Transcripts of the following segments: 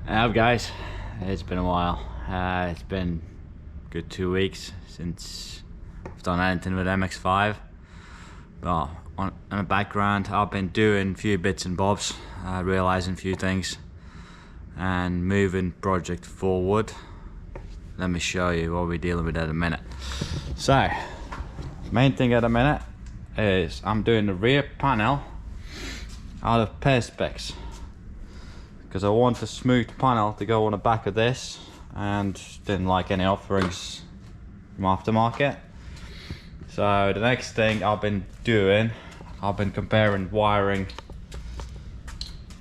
Guys, it's been a while. It's been a good 2 weeks since I've done anything with mx5. But on the background, I've been doing a few bits and bobs, realizing a few things and moving project forward. Let me show you what we're dealing with at a minute. So, main thing at a minute is I'm doing the rear panel out of perspex, because I want a smooth panel to go on the back of this, and didn't like any offerings from aftermarket. So the next thing I've been doing, I've been comparing wiring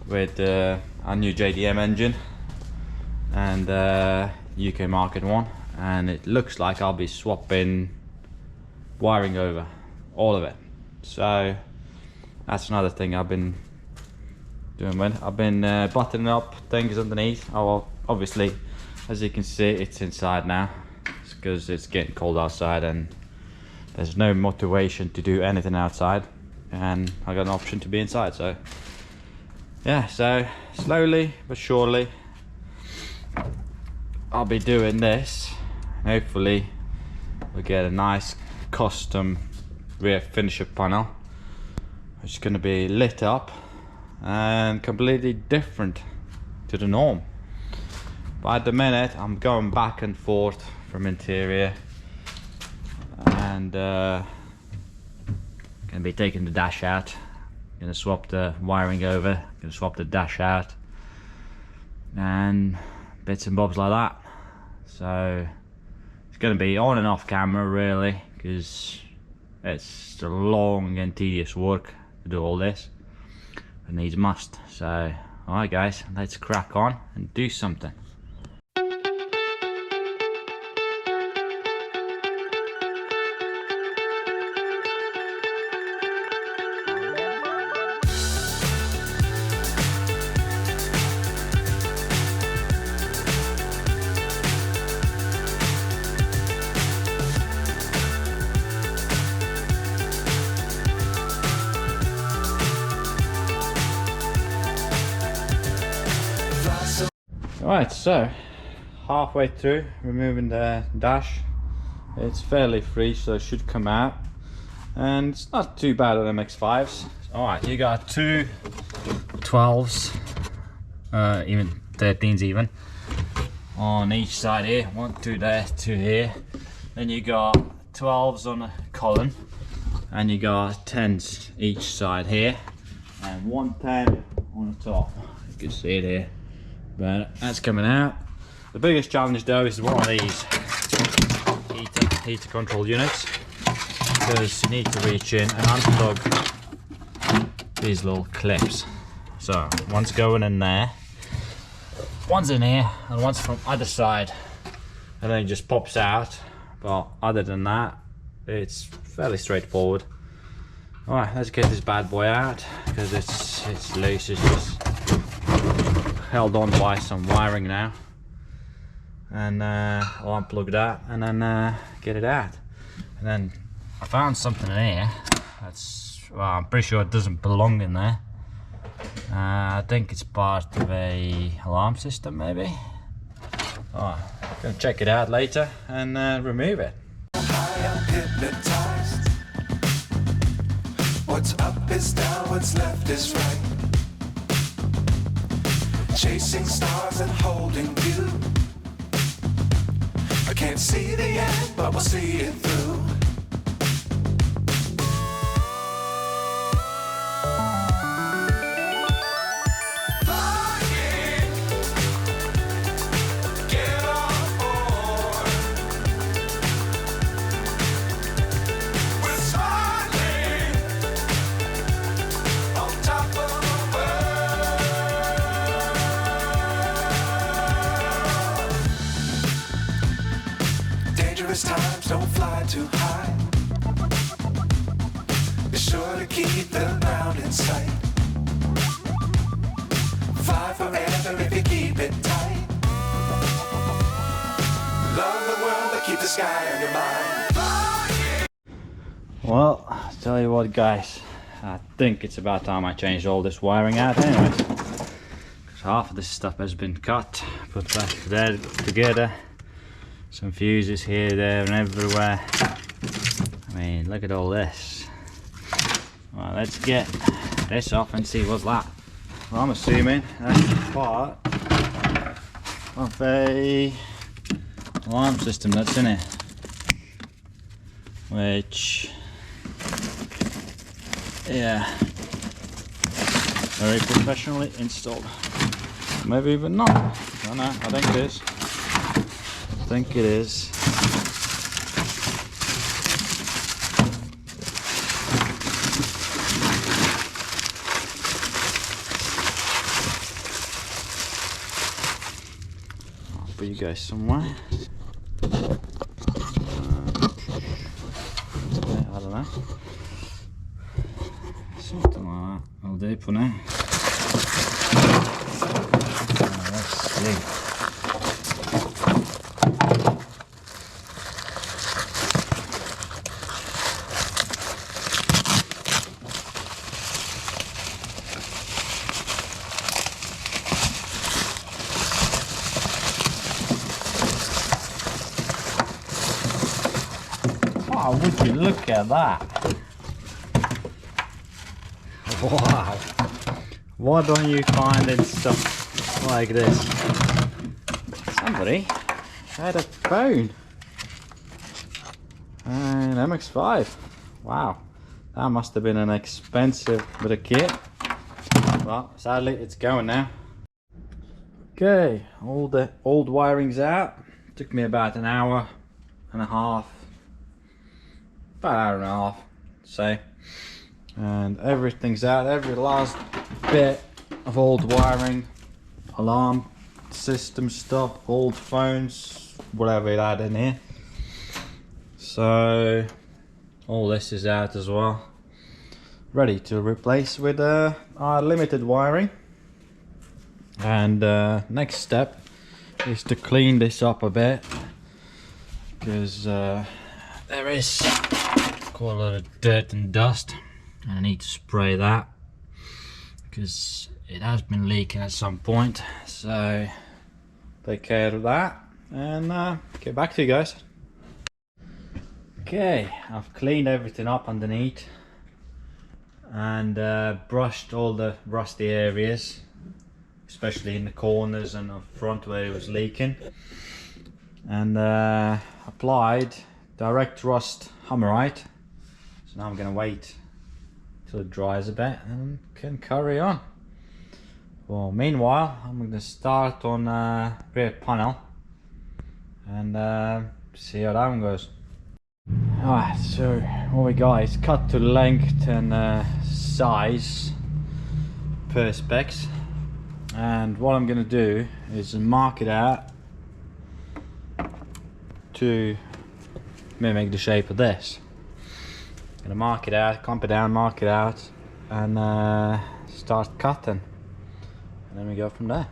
with our new JDM engine and UK market one, and it looks like I'll be swapping wiring over, all of it. So that's another thing I've been doing. I've been buttoning up things underneath. Oh, well, obviously, as you can see, it's inside now because it's getting cold outside and there's no motivation to do anything outside, and I got an option to be inside. So yeah, so slowly but surely I'll be doing this. Hopefully we'll get a nice custom rear finisher panel, which is going to be lit up and completely different to the norm. But at the minute I'm going back and forth from interior, and gonna be taking the dash out, gonna swap the wiring over, gonna swap the dash out and bits and bobs like that. So it's gonna be on and off camera really, because it's a long and tedious work to do all this. It needs must. So alright guys, let's crack on and do something. Right, so halfway through removing the dash. It's fairly free, so it should come out, and it's not too bad on mx5s. Alright, you got two 12s, even 13s even, on each side here. One, two there, two here. Then you got 12s on the column, and you got 10s each side here, and 110 on the top. You can see it here. But that's coming out. The biggest challenge though is one of these heater control units, because you need to reach in and unplug these little clips. So one's going in there, one's in here, and one's from either side, and then it just pops out. But other than that, it's fairly straightforward. Alright, let's get this bad boy out, because it's loose. It's just held on by some wiring now, and I'll unplug that and then get it out. And then I found something in here that's, well, I'm pretty sure it doesn't belong in there. I think it's part of a alarm system maybe. Oh, gonna check it out later and remove it. I am hypnotized. What's up is down, what's left is right. Chasing stars and holding you. I can't see the end, but we'll see it through. Get on board. We're smiling on top of the world. Dangerous times, don't fly too high. Be sure to keep the ground in sight. Fly forever if you keep it tight. Love the world, but keep the sky on your mind. Well, I'll tell you what guys, I think it's about time I changed all this wiring out anyways. half of this stuff has been cut, put back there together. Some fuses here, there and everywhere. I mean, look at all this. Well, let's get this off and see what's that. Well, I'm assuming that's part of a alarm system that's in it, which, yeah, very professionally installed. Maybe even not. I don't know. I think it is. I think it is. I'll put you guys somewhere. I don't know. Something like that. I'll do for now. Let's see. Wow, would you look at that? Wow. Why don't you find in stuff like this? Somebody had a phone. An mx5. Wow. That must have been an expensive bit of kit. Well, sadly it's going now. Okay, all the old wiring's out. Took me about an hour and a half. About an hour and a half, say. And everything's out, every last bit of old wiring, alarm system stuff, old phones, whatever it had in here. So all this is out as well, ready to replace with our limited wiring. And next step is to clean this up a bit, because there is quite a lot of dirt and dust, and I need to spray that because it has been leaking at some point. So take care of that and get back to you guys. Okay, I've cleaned everything up underneath and brushed all the rusty areas, especially in the corners and the front where it was leaking, and applied direct rust Hummerite. So now I'm going to wait till it dries a bit and can carry on. Well, meanwhile I'm going to start on rear panel and see how that one goes. Alright, so what we got is cut to length and size per specs, and what I'm going to do is mark it out to mimic the shape of this. I'm gonna mark it out, clamp it down, mark it out, and start cutting, and then we go from there.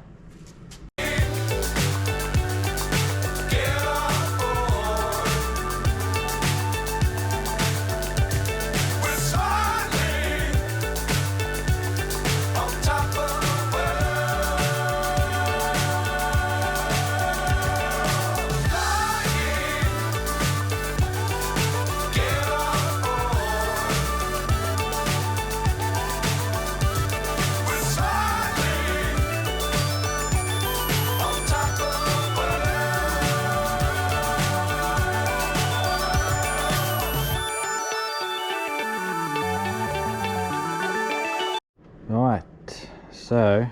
Right, so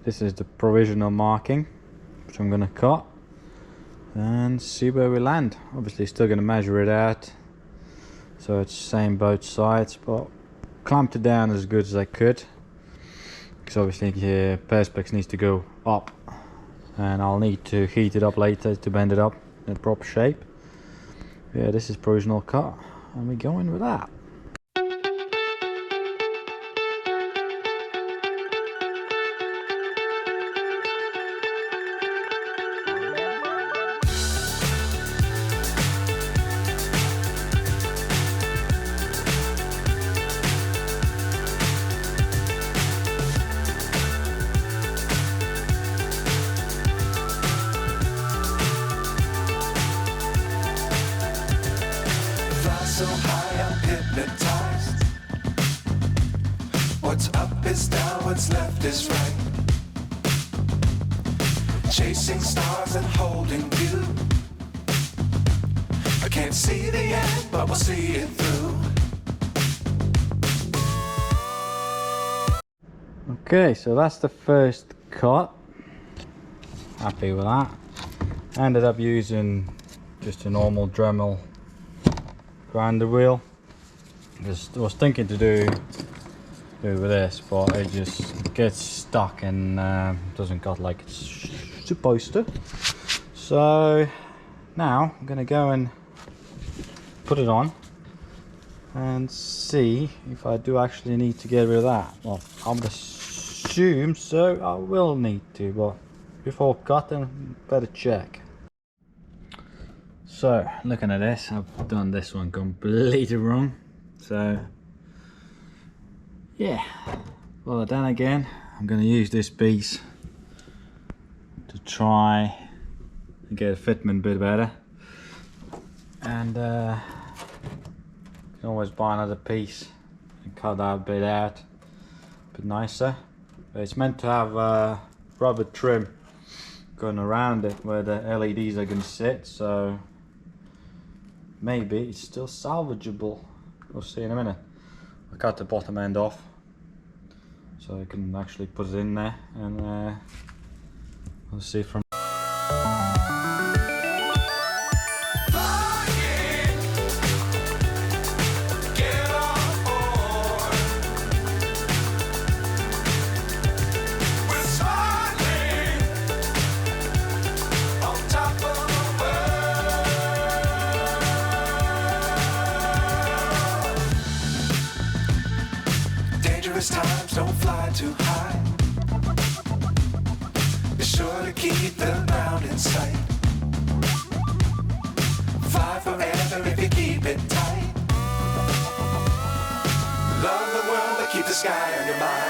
this is the provisional marking, which I'm going to cut and see where we land. Obviously still going to measure it out so it's same both sides, but clamped it down as good as I could, because obviously the perspex needs to go up and I'll need to heat it up later to bend it up in a proper shape. Yeah, this is provisional cut and we're going with that. just is right. Chasing stars and holding you. I can't see the end, but we'll see it through. Okay, so that's the first cut. Happy with that. Ended up using just a normal Dremel grinder wheel. I was thinking to do with this, but it just gets stuck and doesn't cut like it's supposed to. So now I'm gonna go and put it on and see if I do actually need to get rid of that. Well, I would assume so. I will need to, but before cutting, better check. So looking at this, I've done this one completely wrong. So yeah, well then again, I'm going to use this piece to try and get a fitment a bit better, and you can always buy another piece and cut that bit out a bit nicer. But it's meant to have rubber trim going around it where the LEDs are going to sit, so maybe it's still salvageable. We'll see in a minute. I cut the bottom end off so I can actually put it in there, and we'll see from times, don't fly too high. Be sure to keep the ground in sight. Fly forever if you keep it tight. Love the world, but keep the sky on your mind.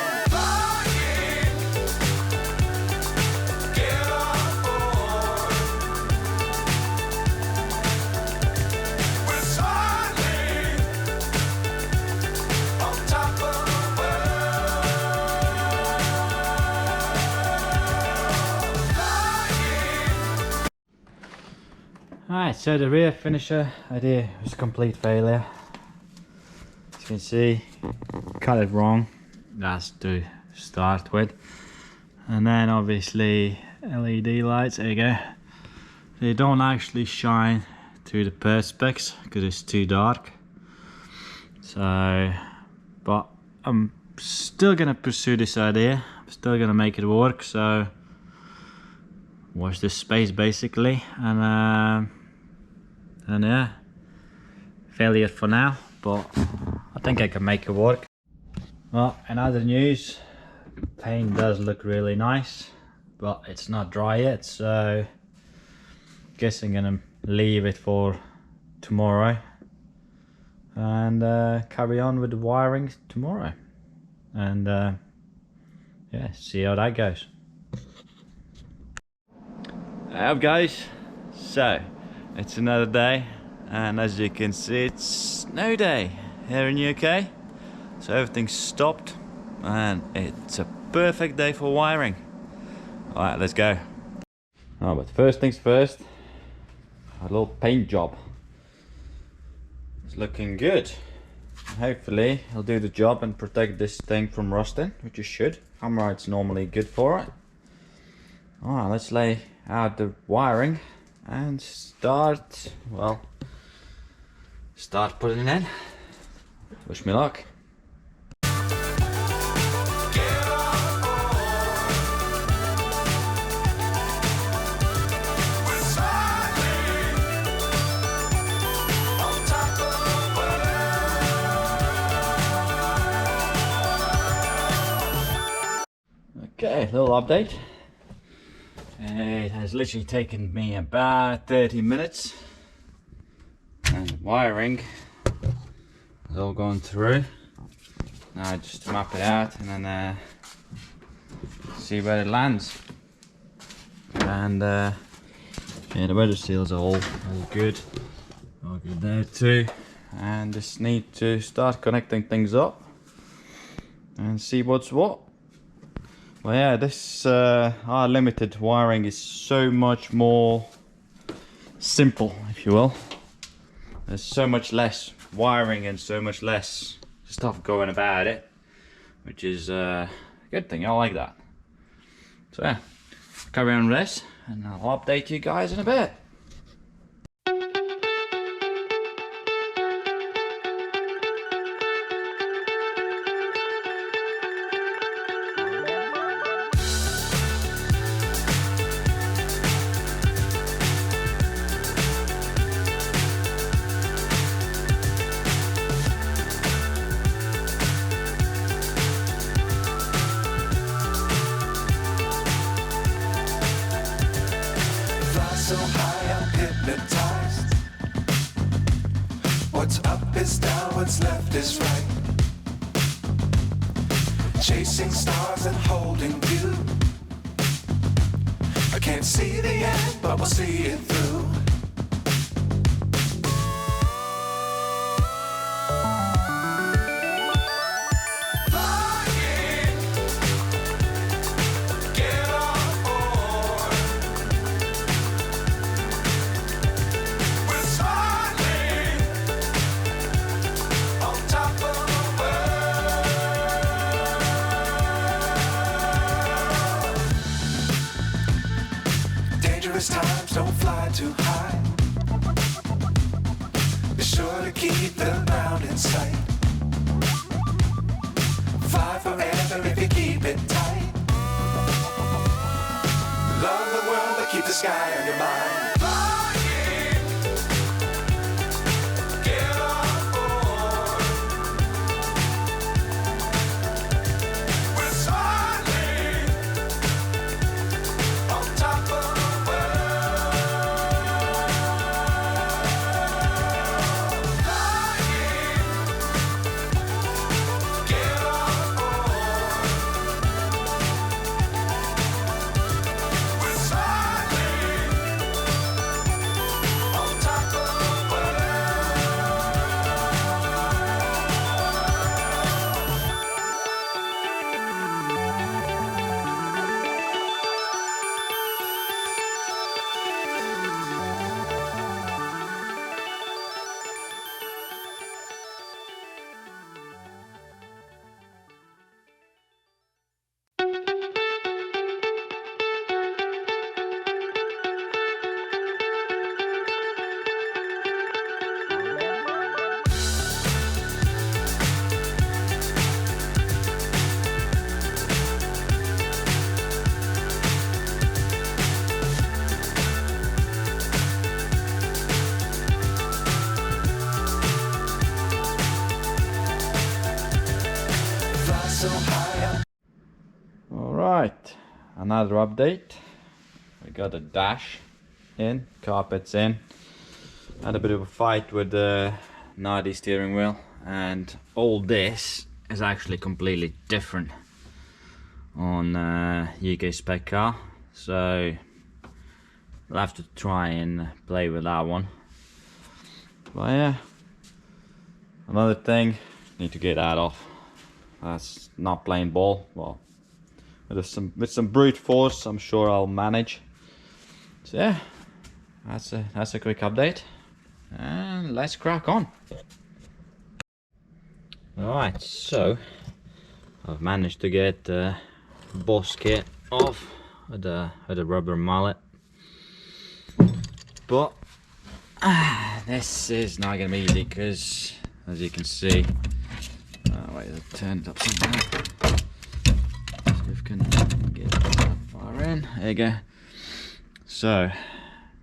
Alright, so the rear finisher idea was a complete failure. As you can see, cut it wrong. That's to start with. And then obviously LED lights, there you go. They don't actually shine through the perspex because it's too dark. So, but I'm still gonna pursue this idea. I'm still gonna make it work, so watch this space basically, and yeah, failure for now, but I think I can make it work. Well, in other news, paint does look really nice, but it's not dry yet, so I guess I'm gonna leave it for tomorrow and carry on with the wiring tomorrow, and yeah, see how that goes. Up guys, so it's another day, and as you can see, it's snow day here in UK, so everything's stopped and it's a perfect day for wiring. Alright, let's go. Oh, but first things first, a little paint job. It's looking good. Hopefully it'll do the job and protect this thing from rusting, which it should. Hammerite's normally good for it. Alright, let's lay out the wiring and start putting it in. Wish me luck. Okay, little update. It has literally taken me about 30 minutes, and the wiring is all going through. Now just to map it out and then see where it lands. And yeah, the weather seals are all good there too. And just need to start connecting things up and see what's what. Well, yeah, this our limited wiring is so much more simple, if you will. There's so much less wiring and so much less stuff going about it, which is a good thing. I like that. So yeah, carry on with this and I'll update you guys in a bit. So high I'm hypnotized. What's up is down, what's left is right. Chasing stars and holding you. I can't see the end, but we'll see it through. Times don't fly too high. Be sure to keep the ground in sight. Fly forever if you keep it tight. Love the world but keep the sky on your mind. Alright, another update. We got a dash in, carpets in. Had a bit of a fight with the Nardi steering wheel, and all this is actually completely different on UK spec car, so we'll have to try and play with that one. But yeah, another thing, need to get that off. That's not playing ball. Well, with some brute force, I'm sure I'll manage. So yeah, that's a quick update, and let's crack on. Alright, so I've managed to get the boss kit off with the rubber mallet, but this is not gonna be easy because, as you can see, wait, I'll turn it upside down. See if we can get that far in. There you go. So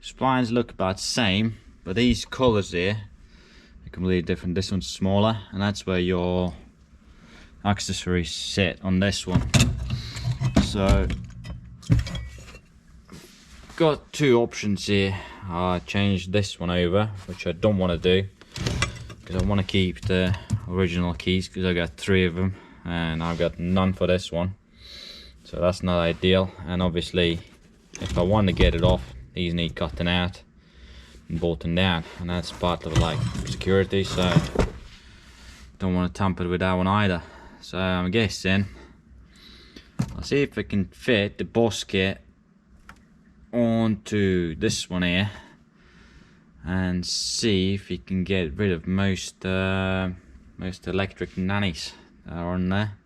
splines look about the same, but these colours here are completely different. This one's smaller, and that's where your accessories sit on this one. So got two options here. I changed this one over, which I don't want to do because I want to keep the original keys, because I got 3 of them and I've got none for this one, so that's not ideal. And obviously if I want to get it off, these need cutting out and bolting down, and that's part of like security, so don't want to tamper with that one either. So I'm guessing I'll see if I can fit the basket onto this one here and see if we can get rid of most electric nannies that are on there.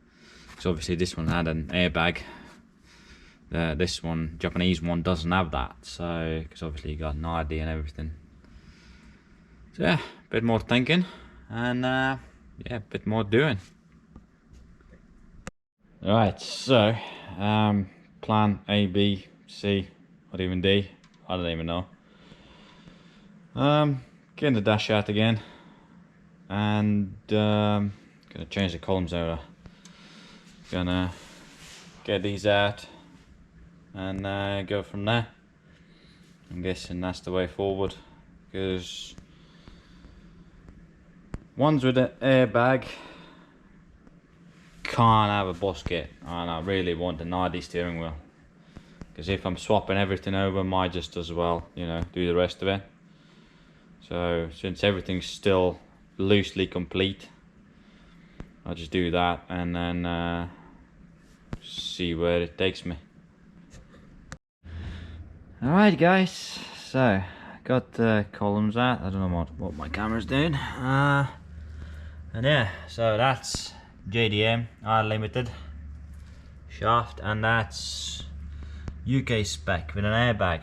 So obviously this one had an airbag. This one, Japanese one, doesn't have that. So because obviously you got an ID and everything. So yeah, a bit more thinking and yeah, a bit more doing. Alright, so plan A, B, C, or even D, I don't even know. Getting the dash out again and gonna change the columns over. Gonna get these out and go from there. I'm guessing that's the way forward, because ones with an airbag can't have a basket, and I really want an ID steering wheel, because if I'm swapping everything over, I might just as well, you know, do the rest of it. So since everything's still loosely complete, I'll just do that and then see where it takes me. Alright guys, so got the columns out. I don't know what my camera's doing. And yeah, so that's JDM Unlimited shaft, and that's UK spec with an airbag.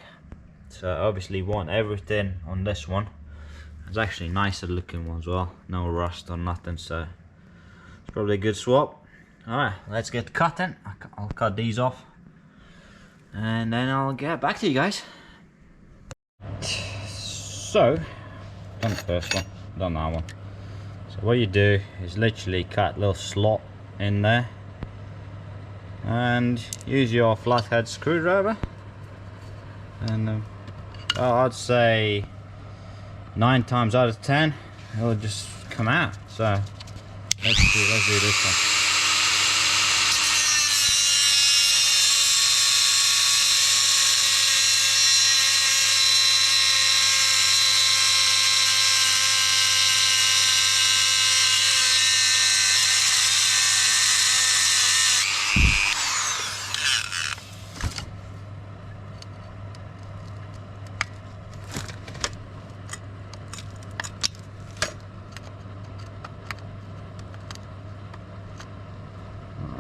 So obviously want everything on this one. It's actually nicer looking one as well, no rust or nothing, so it's probably a good swap. Alright, let's get cutting. I'll cut these off and then I'll get back to you guys. So, done the first one, done that one. So what you do is literally cut a little slot in there and use your flathead screwdriver, and I'd say 9 times out of 10 it'll just come out. So let's do this one.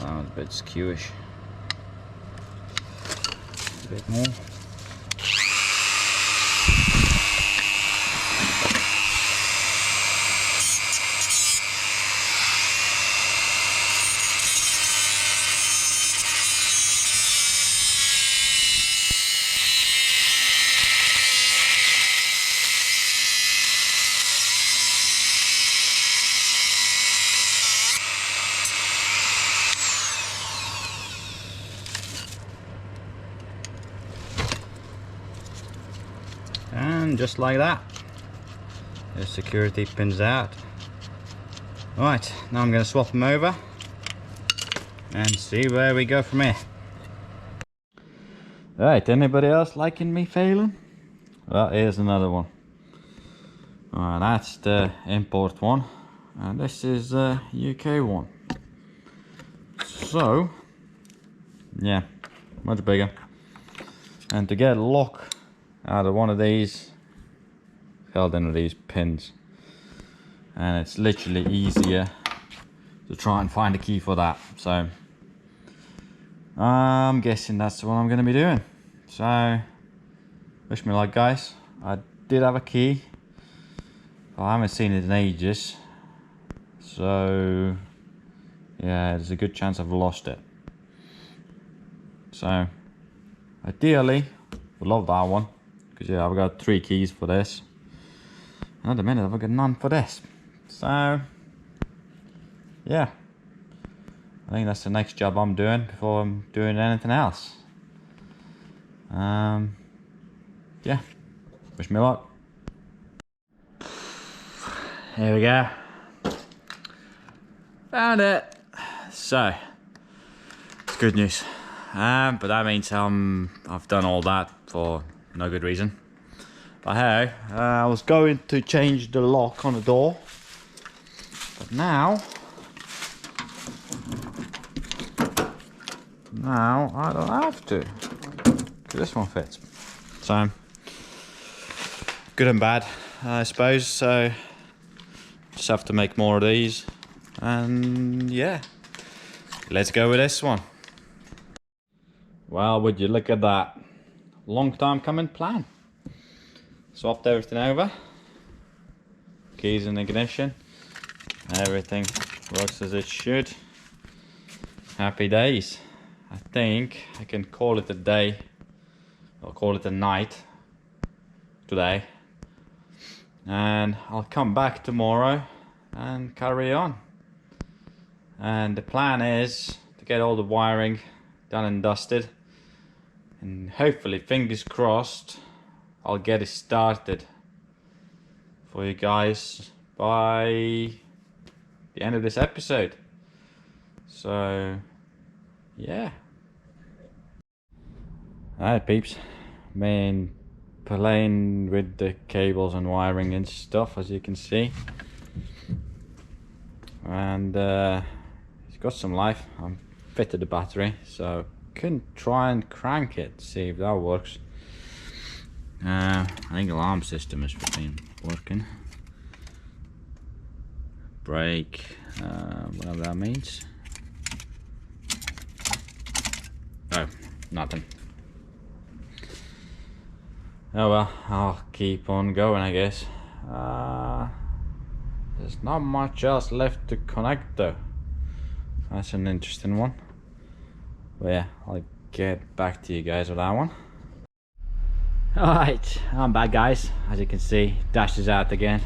A bit skewish. A bit more. And just like that, the security pins out. Right, now I'm going to swap them over and see where we go from here. Right, anybody else liking me failing? Well, here's another one. Alright, that's the import one, and this is the UK one. So, yeah, much bigger. And to get a lock out of one of these, held in with these pins, and it's literally easier to try and find a key for that. So I'm guessing that's what I'm going to be doing. So wish me luck, guys. I did have a key, but I haven't seen it in ages, so yeah, there's a good chance I've lost it. So ideally would love that one, because yeah, I've got 3 keys for this, and at the minute I've got none for this. So yeah, I think that's the next job I'm doing before I'm doing anything else. Yeah, wish me luck. Here we go, found it. So it's good news, but that means I've done all that for no good reason. But hey, I was going to change the lock on the door, but now now I don't have to. This one fits. So, good and bad, I suppose. So, just have to make more of these. And yeah, let's go with this one. Well, would you look at that? Long time coming plan. Swapped everything over. Keys in ignition. Everything works as it should. Happy days. I think I can call it a day. I'll call it a night today. And I'll come back tomorrow and carry on. And the plan is to get all the wiring done and dusted. And hopefully, fingers crossed, I'll get it started for you guys by the end of this episode. So, yeah. Alright peeps, been playing with the cables and wiring and stuff, as you can see. And it's got some life. I'm fitted the battery, so can try and crank it, see if that works. I think alarm system has been working. Brake, whatever that means. Oh, nothing. Oh well, I'll keep on going, I guess. There's not much else left to connect though. That's an interesting one. But yeah, I'll get back to you guys with that one. Alright, I'm back guys. As you can see, dash is out again.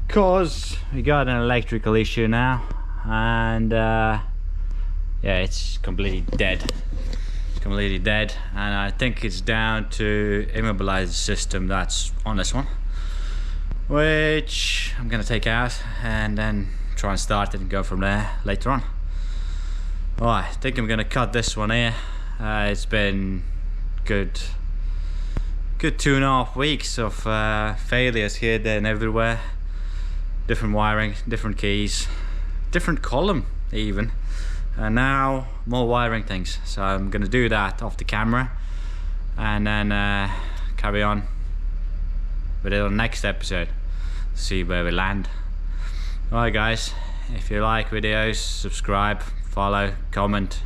Cause we got an electrical issue now. And yeah, it's completely dead. It's completely dead. And I think it's down to immobilize the system that's on this one. Which I'm gonna take out and then try and start it and go from there later on. Alright, I think I'm gonna cut this one here. It's been good 2.5 weeks of failures here, there and everywhere. Different wiring, different keys, different column even. And now more wiring things. So I'm gonna do that off the camera and then carry on with it on the next episode. See where we land. Alright guys, if you like videos, subscribe, follow, comment,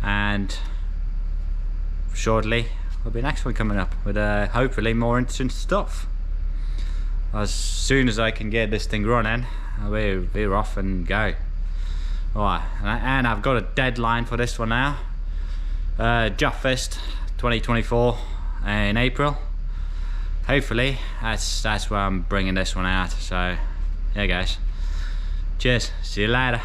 and shortly there'll be the next one coming up with hopefully more interesting stuff. As soon as I can get this thing running, we're off and go. Alright, and I've got a deadline for this one now. Jobfest 2024 in April. Hopefully that's where I'm bringing this one out. So yeah guys, cheers, see you later.